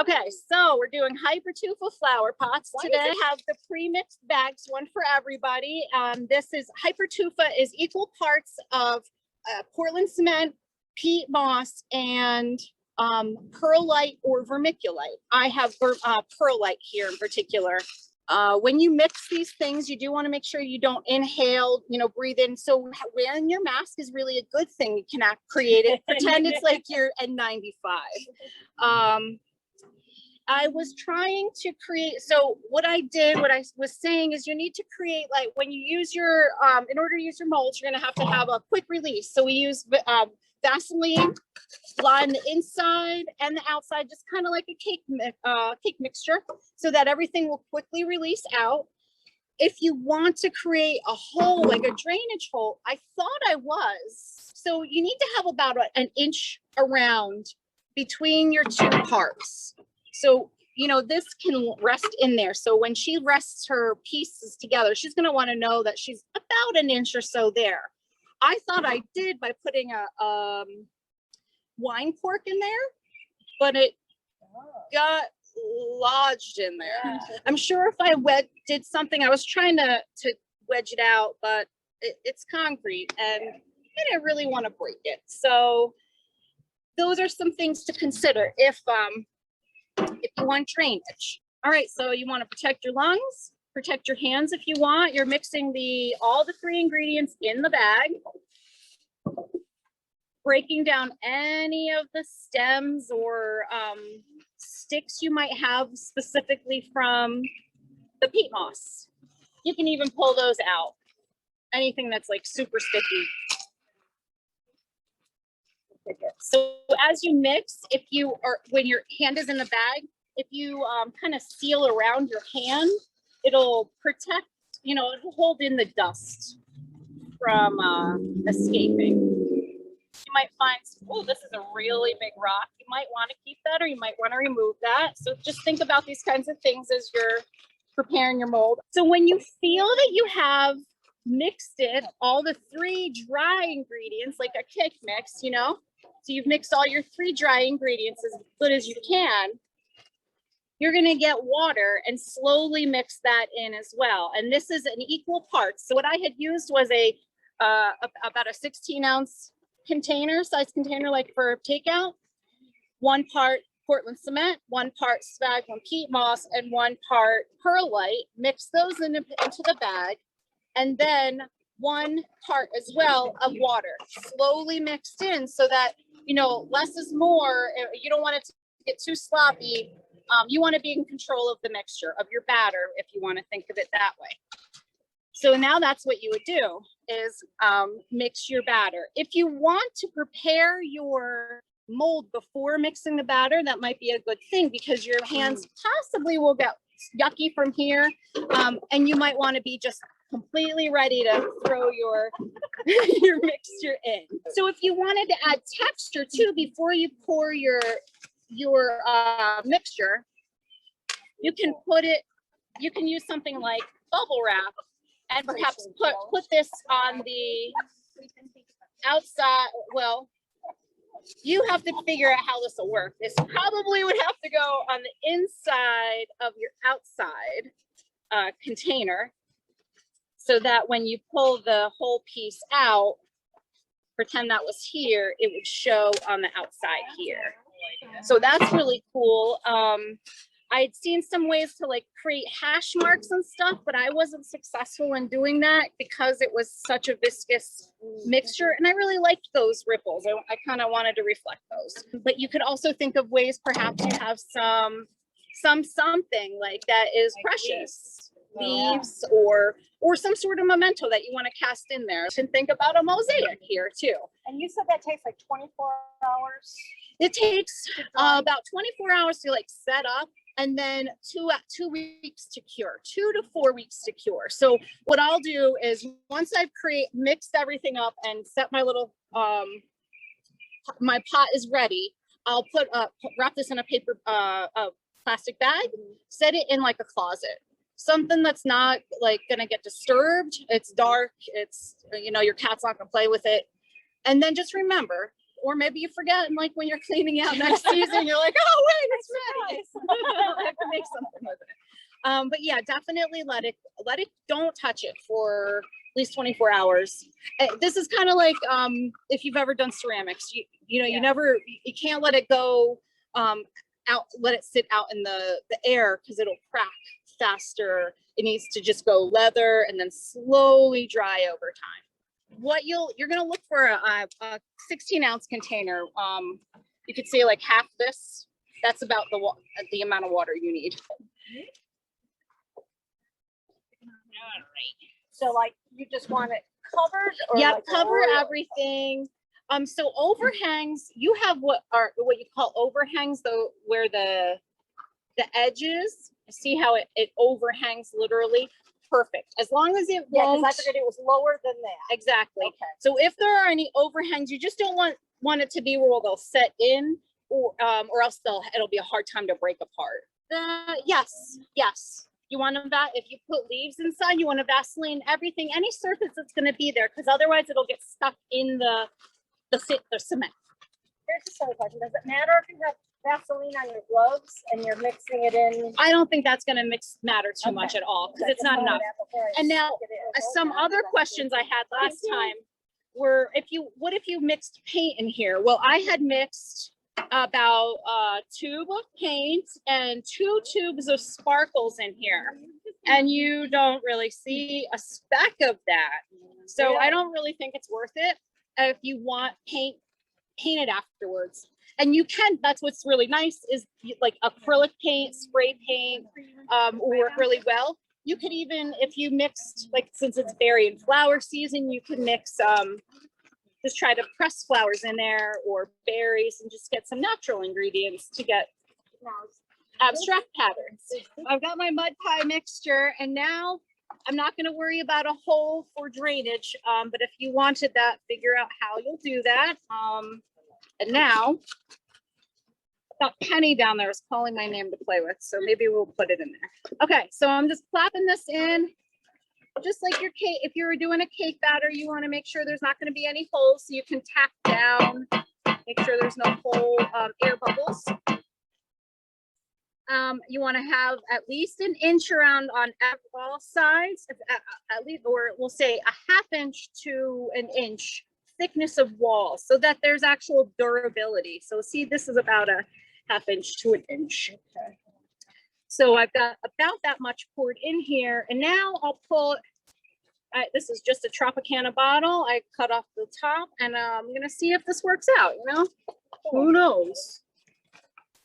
Okay, so we're doing Hypertufa flower pots today. I have the pre-mixed bags, one for everybody. This is Hypertufa is equal parts of Portland cement, peat moss, and perlite or vermiculite. I have perlite here in particular. When you mix these things, you do want to make sure you don't inhale, breathe in. So wearing your mask is really a good thing. You can create it, pretend it's like you're N95. I was trying to create, so what I was saying is you need to create, like when you use your, in order to use your molds, you're gonna have to have a quick release. So we use Vaseline, line the inside and the outside, just kind of like a cake mixture, so that everything will quickly release out. If you want to create a hole, like a drainage hole, I thought I was. So you need to have about an inch around between your two parts. So, this can rest in there. So when she rests her pieces together, she's going to want to know that she's about an inch or so there. I thought I did by putting a wine cork in there, but it got lodged in there. Yeah. I'm sure if I did something, I was trying to wedge it out, but it's concrete and I didn't really want to break it. So those are some things to consider if you want drainage. All right, so you want to protect your lungs, protect your hands if you want. You're mixing all the three ingredients in the bag, breaking down any of the stems or sticks you might have specifically from the peat moss. You can even pull those out. Anything that's like super sticky. So as you mix, when your hand is in the bag, if you kind of seal around your hand, it'll protect, it'll hold in the dust from escaping. You might find, oh, this is a really big rock. You might want to keep that, or you might want to remove that. So just think about these kinds of things as you're preparing your mold. So when you feel that you have mixed it, all the three dry ingredients, like a cake mix, so you've mixed all your three dry ingredients as good as you can, you're going to get water and slowly mix that in as well. And this is an equal parts. So what I had used was about a 16-ounce size container, like for takeout. 1 part Portland cement, 1 part sphagnum peat moss, and 1 part perlite. Mix those into the bag. And then 1 part as well of water, slowly mixed in, so that less is more. You don't want it to get too sloppy. You want to be in control of the mixture of your batter, if you want to think of it that way. So now that's what you would do, is mix your batter. If you want to prepare your mold before mixing the batter, that might be a good thing, because your hands possibly will get yucky from here, and you might want to be just completely ready to throw your mixture in. So if you wanted to add texture too before you pour your mixture, you can use something like bubble wrap and perhaps put this on the outside. Well, you have to figure out how this will work. This probably would have to go on the inside of your outside container, so that when you pull the whole piece out, pretend that was here, it would show on the outside here. So that's really cool. I'd seen some ways to create hash marks and stuff, but I wasn't successful in doing that because it was such a viscous mixture, and I really liked those ripples. I kind of wanted to reflect those. But you could also think of ways, perhaps you have something like that is precious, leaves or some sort of memento that you want to cast in there. You can think about a mosaic here too. And you said that takes like 24 hours? It takes about 24 hours to set up, and then 2 weeks to cure, 2 to 4 weeks to cure. So what I'll do is, once I've mixed everything up and set my little, my pot is ready, I'll wrap this in a plastic bag, set it in a closet. Something that's not gonna get disturbed. It's dark, it's, your cat's not gonna play with it. And then just remember, or maybe you forget, and like when you're cleaning out next season, you're like, oh wait, it's ready. I have to make something with it. But yeah, definitely let it, don't touch it for at least 24 hours. This is kind of like if you've ever done ceramics, you know, you can't let it go out, let it sit out in the air because it'll crack faster. It needs to just go leather and then slowly dry over time. What you're gonna look for a 16-ounce container. You could say like half this. That's about the amount of water you need. All right. So like you just want it covered? Or Yeah, like cover everything. So overhangs, you have what you call overhangs, though, where the edges, see how it overhangs literally. Perfect. As long as it won't. I figured it was lower than that. Exactly. Okay. So if there are any overhangs, you just don't want it to be where they'll set in, or else it'll be a hard time to break apart. Yes. You want to if you put leaves inside, you want to Vaseline everything, any surface that's going to be there, because otherwise it'll get stuck in the cement. Here's the second question. Does it matter if you have Vaseline on your gloves and you're mixing it in? I don't think that's going to matter too much at all, because it's not enough. And now some other questions I had last time were, what if you mixed paint in here? Well, I had mixed about a tube of paint and 2 tubes of sparkles in here, and you don't really see a speck of that. So I don't really think it's worth it. If you want paint it afterwards, and you can, that's what's really nice is like acrylic paint, spray paint will work really well. You could even, if you mixed, like since it's berry and flower season, you can mix just try to press flowers in there or berries and just get some natural ingredients to get abstract patterns. I've got my mud pie mixture, and now I'm not going to worry about a hole for drainage, but if you wanted that, figure out how you'll do that. And now that Penny down there is calling my name to play with, so maybe we'll put it in there. Okay, so I'm just clapping this in. Just like your cake, if you were doing a cake batter, you want to make sure there's not going to be any holes, so you can tap down, make sure there's no hole, air bubbles. You want to have at least an inch around on all sides, at least, or we'll say a ½ inch to an inch thickness of wall, so that there's actual durability. So see, this is about a ½ inch to an inch. Okay. So I've got about that much poured in here, and now I'll pull. This is just a Tropicana bottle. I cut off the top, and I'm gonna see if this works out. You know, who knows?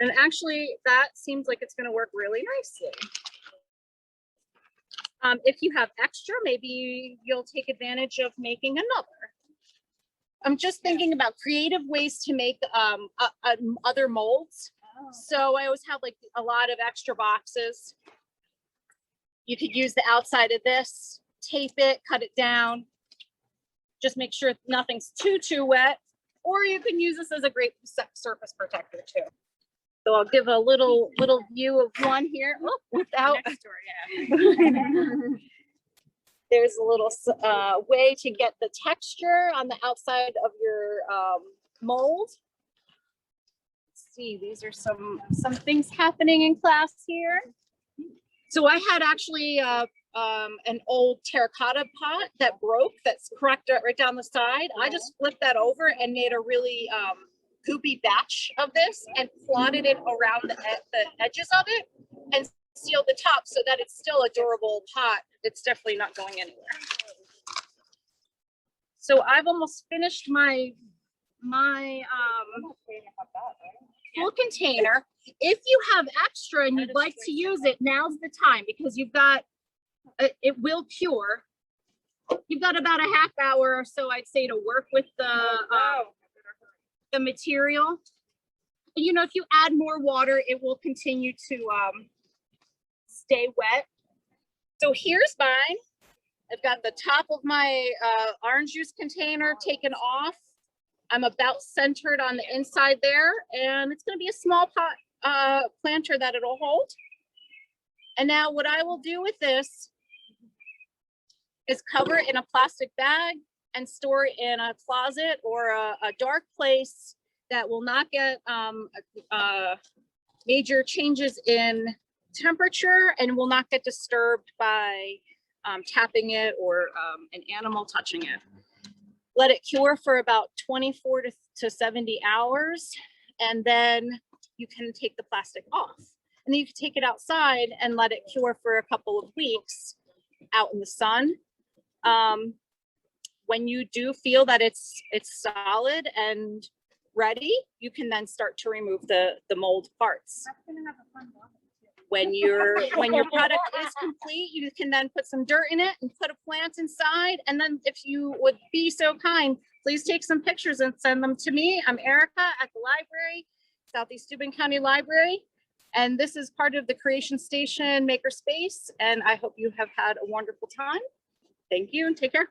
And actually, that seems like it's gonna work really nicely. If you have extra, maybe you'll take advantage of making another. I'm just thinking about creative ways to make other molds. So I always have like a lot of extra boxes. You could use the outside of this, tape it, cut it down. Just make sure nothing's too wet. Or you can use this as a great surface protector too. So I'll give a little view of one here. Oh, without. Next door, yeah. There's a little way to get the texture on the outside of your mold. See, these are some things happening in class here. So I had actually an old terracotta pot that broke, that's cracked right down the side. I just flipped that over and made a really goopy batch of this and plotted it around the edges of it and sealed the top so that it's still a durable pot. It's definitely not going anywhere. So I've almost finished my full container. If you have extra and you'd like to use it, now's the time, because you've got it will cure. You've got about a ½ hour or so, I'd say, to work with the material. And, you know, if you add more water, it will continue to stay wet. So here's mine. I've got the top of my orange juice container taken off. I'm about centered on the inside there, and it's going to be a small pot planter that it'll hold. And now what I will do with this is cover it in a plastic bag and store in a closet or a dark place that will not get major changes in temperature and will not get disturbed by tapping it or an animal touching it. Let it cure for about 24 to 70 hours, and then you can take the plastic off. And then you can take it outside and let it cure for a couple of weeks out in the sun. When you do feel that it's solid and ready, you can then start to remove the mold parts. When your product is complete, you can then put some dirt in it and put a plant inside. And then if you would be so kind, please take some pictures and send them to me. I'm Erica at the library, Southeast Steuben County Library. And this is part of the Creation Station Makerspace. And I hope you have had a wonderful time. Thank you and take care.